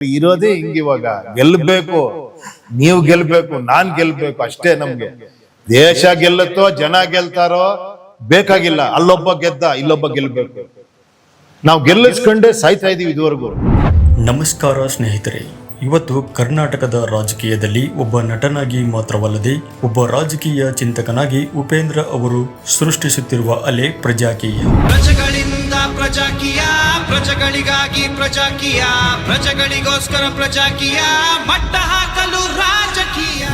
ಇರೋದೇ ಹಿಂಗಿವಾಗ ಗೆಲ್ಬೇಕು, ನೀವು ಗೆಲ್ಬೇಕು, ನಾನ್ ಗೆಲ್ಬೇಕು ಅಷ್ಟೇ. ನಮ್ಗೆ ದೇಶ ಗೆಲ್ಲುತ್ತೋ ಜನ ಗೆಲ್ತಾರೋ ಬೇಕಾಗಿಲ್ಲ. ಅಲ್ಲೊಬ್ಬ ಗೆದ್ದ ಇಲ್ಲೊಬ್ಬ ಗೆಲ್ಬೇಕು. ನಾವು ಗೆಲ್ಲಿಸ್ಕೊಂಡೇ ಸಾಯ್ತಾ ಇದೀವಿ ಇದುವರೆಗೂ. ನಮಸ್ಕಾರ ಸ್ನೇಹಿತರೆ, ಇವತ್ತು ಕರ್ನಾಟಕದ ರಾಜಕೀಯದಲ್ಲಿ ಒಬ್ಬ ನಟನಾಗಿ ಮಾತ್ರವಲ್ಲದೆ ಒಬ್ಬ ರಾಜಕೀಯ ಚಿಂತಕನಾಗಿ ಉಪೇಂದ್ರ ಅವರು ಸೃಷ್ಟಿಸುತ್ತಿರುವ ಅಲೆ ಪ್ರಜಾಕೀಯ. ಪ್ರಜೆಗಳಿಂದ ಪ್ರಜಾಕೀಯ, ಪ್ರಜೆಗಳಿಗಾಗಿ ಪ್ರಜಾಕೀಯ, ಪ್ರಜೆಗಳಿಗೋಸ್ಕರ ಪ್ರಜಾಕೀಯ, ಮಟ್ಟ ಹಾಕಲು ರಾಜಕೀಯ.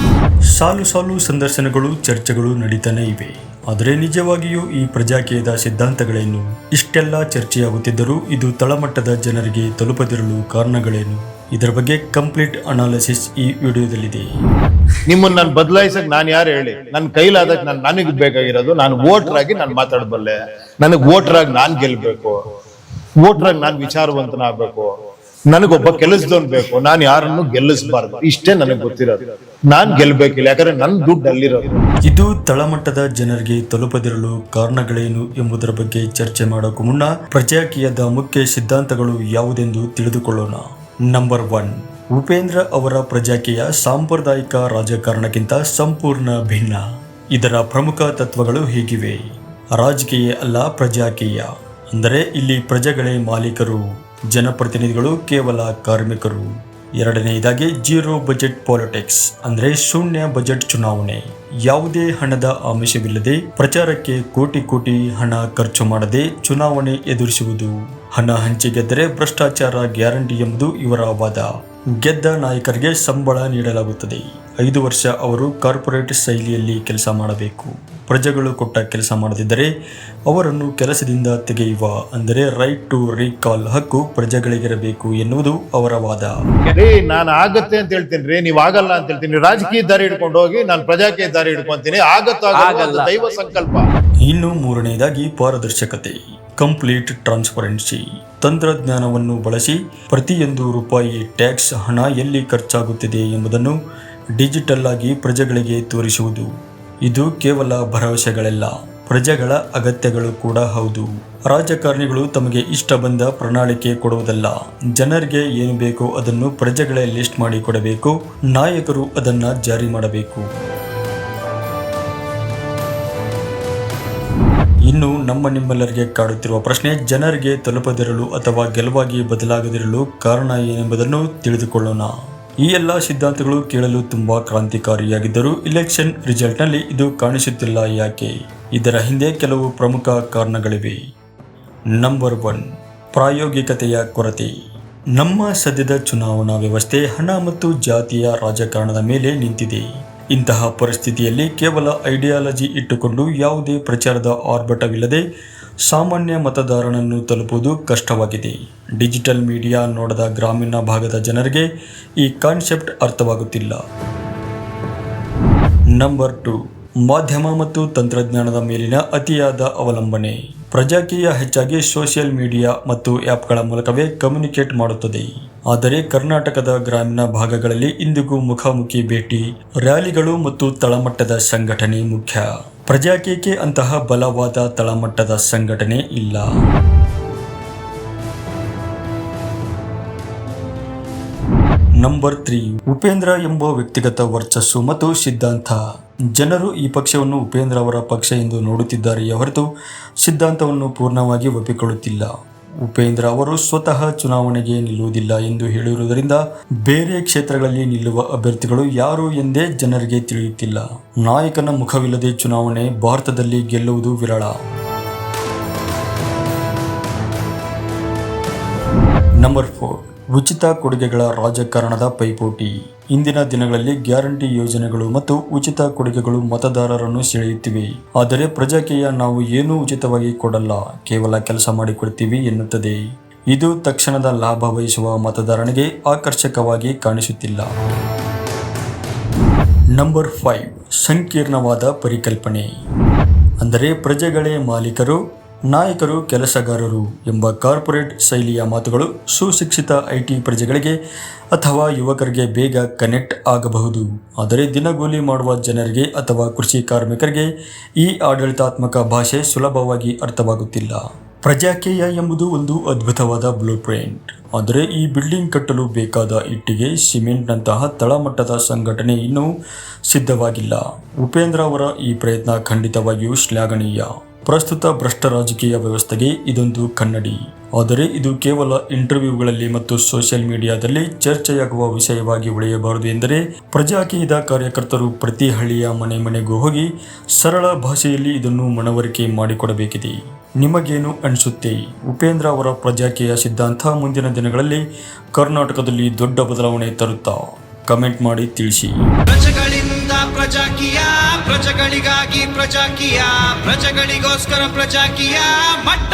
ಸಾಲು ಸಾಲು ಸಂದರ್ಶನಗಳು, ಚರ್ಚೆಗಳು ನಡೀತಾನೆ ಇವೆ. ಆದರೆ ನಿಜವಾಗಿಯೂ ಈ ಪ್ರಜಾಕೀಯದ ಸಿದ್ಧಾಂತಗಳೇನು? ಇಷ್ಟೆಲ್ಲ ಚರ್ಚೆಯಾಗುತ್ತಿದ್ದರೂ ಇದು ತಳಮಟ್ಟದ ಜನರಿಗೆ ತಲುಪದಿರಲು ಕಾರಣಗಳೇನು? ಇದರ ಬಗ್ಗೆ ಕಂಪ್ಲೀಟ್ ಅನಾಲಿಸಿಸ್ ಈ ವಿಡಿಯೋದಲ್ಲಿದೆ. ನಿಮ್ಮನ್ನ ನಾನು ಬದಲಾಯಿಸಕ್ ನಾನು ಯಾರು ಹೇಳಿ? ನನ್ನ ಕೈಲಾದಕ್ ನನಗೆ ಬೇಕಾಗಿರೋದು, ನಾನು ವೋಟರ್ ಆಗಿ ನಾನು ಮಾತಾಡಬಲ್ಲೆ. ನನಗೆ ವೋಟರ್ ಆಗಿ ನಾನು ಗೆಲ್ಬೇಕು, ವೋಟರ್ ಆಗಿ ನಾನು ವಿಚಾರವಂತನಾಗಬೇಕು, ನನಗೊಬ್ಬ ಕೆಲಸದವನ್ ಬೇಕು, ನಾನು ಯಾರನ್ನು ಗೆಲ್ಲಿಸಬಾರ್ದು. ಇಷ್ಟೇ ನನಗೆ ಗೊತ್ತಿರೋದು. ನಾನ್ ಗೆಲ್ಬೇಕಿಲ್ಲ, ಯಾಕಂದ್ರೆ ನನ್ನ ದುಡ್ಡು ಅಲ್ಲಿರೋದು. ಇದು ತಳಮಟ್ಟದ ಜನರಿಗೆ ತಲುಪದಿರಲು ಕಾರಣಗಳೇನು ಎಂಬುದರ ಬಗ್ಗೆ ಚರ್ಚೆ ಮಾಡೋಕು ಮುನ್ನ ಪ್ರಜಾಕೀಯದ ಮುಖ್ಯ ಸಿದ್ಧಾಂತಗಳು ಯಾವುದೆಂದು ತಿಳಿದುಕೊಳ್ಳೋಣ. ನಂಬರ್ 1, ಉಪೇಂದ್ರ ಅವರ ಪ್ರಜಾಕೀಯ ಸಾಂಪ್ರದಾಯಿಕ ರಾಜಕಾರಣಕ್ಕಿಂತ ಸಂಪೂರ್ಣ ಭಿನ್ನ. ಇದರ ಪ್ರಮುಖ ತತ್ವಗಳು ಹೀಗಿವೆ. ರಾಜಕೀಯ ಅಲ್ಲ, ಪ್ರಜಾಕೀಯ. ಅಂದರೆ ಇಲ್ಲಿ ಪ್ರಜೆಗಳೇ ಮಾಲೀಕರು, ಜನಪ್ರತಿನಿಧಿಗಳು ಕೇವಲ ಕಾರ್ಮಿಕರು. ಎರಡನೆಯದಾಗಿ ಜೀರೋ ಬಜೆಟ್ ಪಾಲಿಟಿಕ್ಸ್, ಅಂದರೆ ಶೂನ್ಯ ಬಜೆಟ್ ಚುನಾವಣೆ. ಯಾವುದೇ ಹಣದ ಆಮಿಷವಿಲ್ಲದೆ ಪ್ರಚಾರಕ್ಕೆ ಕೋಟಿ ಕೋಟಿ ಹಣ ಖರ್ಚು ಮಾಡದೆ ಚುನಾವಣೆ ಎದುರಿಸುವುದು. ಹಣ ಹಂಚಿ ಗೆದ್ದರೆ ಭ್ರಷ್ಟಾಚಾರ ಗ್ಯಾರಂಟಿ ಎಂಬುದು ಇವರ ವಾದ. ಗೆದ್ದ ನಾಯಕರಿಗೆ ಸಂಬಳ ನೀಡಲಾಗುತ್ತದೆ. 5 ವರ್ಷ ಅವರು ಕಾರ್ಪೊರೇಟ್ ಶೈಲಿಯಲ್ಲಿ ಕೆಲಸ ಮಾಡಬೇಕು. ಪ್ರಜೆಗಳು ಕೊಟ್ಟ ಕೆಲಸ ಮಾಡದಿದ್ದರೆ ಅವರನ್ನು ಕೆಲಸದಿಂದ ತೆಗೆಯುವ, ಅಂದರೆ ರೈಟ್ ಟು ರೀಕಾಲ್ ಹಕ್ಕು ಪ್ರಜೆಗಳಿಗಿರಬೇಕು ಎನ್ನುವುದು ಅವರ ವಾದ. ನಾನು ಆಗತ್ತೆ ಅಂತ ಹೇಳ್ತೀನಿ ರೀ, ನೀವು ಆಗಲ್ಲ ಅಂತ ಹೇಳ್ತೀನಿ. ರಾಜಕೀಯ ದಾರಿ ಹಿಡ್ಕೊಂಡು ಹೋಗಿ, ನಾನು ಪ್ರಜಾಕೀಯ ದಾರಿ ಹಿಡ್ಕೊಂತೀನಿ. ಆಗಲ್ಲ, ದೈವ ಸಂಕಲ್ಪ. ಇನ್ನು ಮೂರನೆಯದಾಗಿ ಪಾರದರ್ಶಕತೆ, ಕಂಪ್ಲೀಟ್ ಟ್ರಾನ್ಸ್ಪರೆನ್ಸಿ. ತಂತ್ರಜ್ಞಾನವನ್ನು ಬಳಸಿ ಪ್ರತಿಯೊಂದು ರೂಪಾಯಿ ಟ್ಯಾಕ್ಸ್ ಹಣ ಎಲ್ಲಿ ಖರ್ಚಾಗುತ್ತಿದೆ ಎಂಬುದನ್ನು ಡಿಜಿಟಲ್ ಆಗಿ ಪ್ರಜೆಗಳಿಗೆ ತೋರಿಸುವುದು. ಇದು ಕೇವಲ ಭರವಸೆಗಳಲ್ಲ, ಪ್ರಜೆಗಳ ಅಗತ್ಯಗಳು ಕೂಡ ಹೌದು. ರಾಜಕಾರಣಿಗಳು ತಮಗೆ ಇಷ್ಟ ಬಂದ ಪ್ರಣಾಳಿಕೆ ಕೊಡುವುದಲ್ಲ, ಜನರಿಗೆ ಏನು ಬೇಕೋ ಅದನ್ನು ಪ್ರಜೆಗಳೇ ಲಿಸ್ಟ್ ಮಾಡಿ ಕೊಡಬೇಕು. ನಾಯಕರು ಅದನ್ನು ಜಾರಿ ಮಾಡಬೇಕು. ಇನ್ನು ನಿಮ್ಮೆಲ್ಲರಿಗೆ ಕಾಡುತ್ತಿರುವ ಪ್ರಶ್ನೆ, ಜನರಿಗೆ ತಲುಪದಿರಲು ಅಥವಾ ಗೆಲುವಾಗಿ ಬದಲಾಗದಿರಲು ಕಾರಣ ಏನೆಂಬುದನ್ನು ತಿಳಿದುಕೊಳ್ಳೋಣ. ಈ ಎಲ್ಲ ಸಿದ್ಧಾಂತಗಳು ಕೇಳಲು ತುಂಬಾ ಕ್ರಾಂತಿಕಾರಿಯಾಗಿದ್ದರೂ ಇಲೆಕ್ಷನ್ ರಿಸಲ್ಟ್ನಲ್ಲಿ ಇದು ಕಾಣಿಸುತ್ತಿಲ್ಲ. ಯಾಕೆ? ಇದರ ಹಿಂದೆ ಕೆಲವು ಪ್ರಮುಖ ಕಾರಣಗಳಿವೆ. ನಂಬರ್ 1, ಪ್ರಾಯೋಗಿಕತೆಯ ಕೊರತೆ. ನಮ್ಮ ಸದ್ಯದ ಚುನಾವಣಾ ವ್ಯವಸ್ಥೆ ಹಣ ಮತ್ತು ಜಾತಿಯ ರಾಜಕಾರಣದ ಮೇಲೆ ನಿಂತಿದೆ. ಇಂತಹ ಪರಿಸ್ಥಿತಿಯಲ್ಲಿ ಕೇವಲ ಐಡಿಯಾಲಜಿ ಇಟ್ಟುಕೊಂಡು ಯಾವುದೇ ಪ್ರಚಾರದ ಆರ್ಭಟವಿಲ್ಲದೆ ಸಾಮಾನ್ಯ ಮತದಾರನನ್ನು ತಲುಪುವುದು ಕಷ್ಟವಾಗಿದೆ. ಡಿಜಿಟಲ್ ಮೀಡಿಯಾ ನೋಡದ ಗ್ರಾಮೀಣ ಭಾಗದ ಜನರಿಗೆ ಈ ಕಾನ್ಸೆಪ್ಟ್ ಅರ್ಥವಾಗುತ್ತಿಲ್ಲ. ನಂಬರ್ 2, ಮಾಧ್ಯಮ ಮತ್ತು ತಂತ್ರಜ್ಞಾನದ ಮೇಲಿನ ಅತಿಯಾದ ಅವಲಂಬನೆ. ಪ್ರಜಾಕೀಯ ಹೆಚ್ಚಾಗಿ ಸೋಷಿಯಲ್ ಮೀಡಿಯಾ ಮತ್ತು ಆ್ಯಪ್ಗಳ ಮೂಲಕವೇ ಕಮ್ಯುನಿಕೇಟ್ ಮಾಡುತ್ತದೆ. ಆದರೆ ಕರ್ನಾಟಕದ ಗ್ರಾಮೀಣ ಭಾಗಗಳಲ್ಲಿ ಇಂದಿಗೂ ಮುಖಾಮುಖಿ ಭೇಟಿ, ರ್ಯಾಲಿಗಳು ಮತ್ತು ತಳಮಟ್ಟದ ಸಂಘಟನೆ ಮುಖ್ಯ. ಪ್ರಜಾಕೀಯಕ್ಕೆ ಅಂತಹ ಬಲವಾದ ತಳಮಟ್ಟದ ಸಂಘಟನೆ ಇಲ್ಲ. ನಂಬರ್ 3, ಉಪೇಂದ್ರ ಎಂಬ ವ್ಯಕ್ತಿಗತ ವರ್ಚಸ್ಸು ಮತ್ತು ಸಿದ್ಧಾಂತ. ಜನರು ಈ ಪಕ್ಷವನ್ನು ಉಪೇಂದ್ರ ಅವರ ಪಕ್ಷ ಎಂದು ನೋಡುತ್ತಿದ್ದಾರೆಯೇ ಹೊರತು ಸಿದ್ಧಾಂತವನ್ನು ಪೂರ್ಣವಾಗಿ ಒಪ್ಪಿಕೊಳ್ಳುತ್ತಿಲ್ಲ. ಉಪೇಂದ್ರ ಅವರು ಸ್ವತಃ ಚುನಾವಣೆಗೆ ನಿಲ್ಲುವುದಿಲ್ಲ ಎಂದು ಹೇಳಿರುವುದರಿಂದ ಬೇರೆ ಕ್ಷೇತ್ರಗಳಲ್ಲಿ ನಿಲ್ಲುವ ಅಭ್ಯರ್ಥಿಗಳು ಯಾರು ಎಂದೇ ಜನರಿಗೆ ತಿಳಿಯುತ್ತಿಲ್ಲ. ನಾಯಕನ ಮುಖವಿಲ್ಲದೆ ಚುನಾವಣೆ ಭಾರತದಲ್ಲಿ ಗೆಲ್ಲುವುದು ವಿರಳ. ನಂಬರ್ 4, ಉಚಿತ ಕೊಡುಗೆಗಳ ರಾಜಕಾರಣದ ಪೈಪೋಟಿ. ಇಂದಿನ ದಿನಗಳಲ್ಲಿ ಗ್ಯಾರಂಟಿ ಯೋಜನೆಗಳು ಮತ್ತು ಉಚಿತ ಕೊಡುಗೆಗಳು ಮತದಾರರನ್ನು ಸೆಳೆಯುತ್ತಿವೆ. ಆದರೆ ಪ್ರಜಾಕೀಯ ನಾವು ಏನೂ ಉಚಿತವಾಗಿ ಕೊಡಲ್ಲ, ಕೇವಲ ಕೆಲಸ ಮಾಡಿಕೊಡ್ತೀವಿ ಎನ್ನುತ್ತದೆ. ಇದು ತಕ್ಷಣದ ಲಾಭ ಬಯಸುವ ಮತದಾರನಿಗೆ ಆಕರ್ಷಕವಾಗಿ ಕಾಣಿಸುತ್ತಿಲ್ಲ. ನಂಬರ್ 5, ಸಂಕೀರ್ಣವಾದ ಪರಿಕಲ್ಪನೆ. ಅಂದರೆ ಪ್ರಜೆಗಳೇ ಮಾಲೀಕರು, ನಾಯಕರು ಕೆಲಸಗಾರರು ಎಂಬ ಕಾರ್ಪೊರೇಟ್ ಶೈಲಿಯ ಮಾತುಗಳು ಸುಶಿಕ್ಷಿತ IT ಪ್ರಜೆಗಳಿಗೆ ಅಥವಾ ಯುವಕರಿಗೆ ಬೇಗ ಕನೆಕ್ಟ್ ಆಗಬಹುದು. ಆದರೆ ದಿನಗೂಲಿ ಮಾಡುವ ಜನರಿಗೆ ಅಥವಾ ಕೃಷಿ ಕಾರ್ಮಿಕರಿಗೆ ಈ ಆಡಳಿತಾತ್ಮಕ ಭಾಷೆ ಸುಲಭವಾಗಿ ಅರ್ಥವಾಗುತ್ತಿಲ್ಲ. ಪ್ರಜಾಕೀಯ ಎಂಬುದು ಒಂದು ಅದ್ಭುತವಾದ ಬ್ಲೂ ಪ್ರಿಂಟ್. ಆದರೆ ಈ ಬಿಲ್ಡಿಂಗ್ ಕಟ್ಟಲು ಬೇಕಾದ ಇಟ್ಟಿಗೆ, ಸಿಮೆಂಟ್ನಂತಹ ತಳಮಟ್ಟದ ಸಂಘಟನೆ ಇನ್ನೂ ಸಿದ್ಧವಾಗಿಲ್ಲ. ಉಪೇಂದ್ರ ಅವರ ಈ ಪ್ರಯತ್ನ ಖಂಡಿತವಾಗಿಯೂ ಶ್ಲಾಘನೀಯ. ಪ್ರಸ್ತುತ ಭ್ರಷ್ಟ ರಾಜಕೀಯ ವ್ಯವಸ್ಥೆಗೆ ಇದೊಂದು ಕನ್ನಡಿ. ಆದರೆ ಇದು ಕೇವಲ ಇಂಟರ್ವ್ಯೂಗಳಲ್ಲಿ ಮತ್ತು ಸೋಷಿಯಲ್ ಮೀಡಿಯಾದಲ್ಲಿ ಚರ್ಚೆಯಾಗುವ ವಿಷಯವಾಗಿ ಉಳಿಯಬಾರದು ಎಂದರೆ ಪ್ರಜಾಕೀಯದ ಕಾರ್ಯಕರ್ತರು ಪ್ರತಿ ಹಳ್ಳಿಯ ಮನೆ ಮನೆಗೂ ಹೋಗಿ ಸರಳ ಭಾಷೆಯಲ್ಲಿ ಇದನ್ನು ಮನವರಿಕೆ ಮಾಡಿಕೊಡಬೇಕಿದೆ. ನಿಮಗೇನು ಅನಿಸುತ್ತೆ? ಉಪೇಂದ್ರ ಅವರ ಪ್ರಜಾಕೀಯ ಸಿದ್ಧಾಂತ ಮುಂದಿನ ದಿನಗಳಲ್ಲಿ ಕರ್ನಾಟಕದಲ್ಲಿ ದೊಡ್ಡ ಬದಲಾವಣೆ ತರುತ್ತಾ? ಕಮೆಂಟ್ ಮಾಡಿ ತಿಳಿಸಿ. ಪ್ರಜೆಗಳಿಂದ ಪ್ರಜಾಕೀಯ, ಪ್ರಜೆಗಳಿಗಾಗಿ ಪ್ರಜಾಕೀಯ, ಪ್ರಜೆಗಳಿಗೋಸ್ಕರ ಪ್ರಜಾಕೀಯ, ಮಟ್ಟ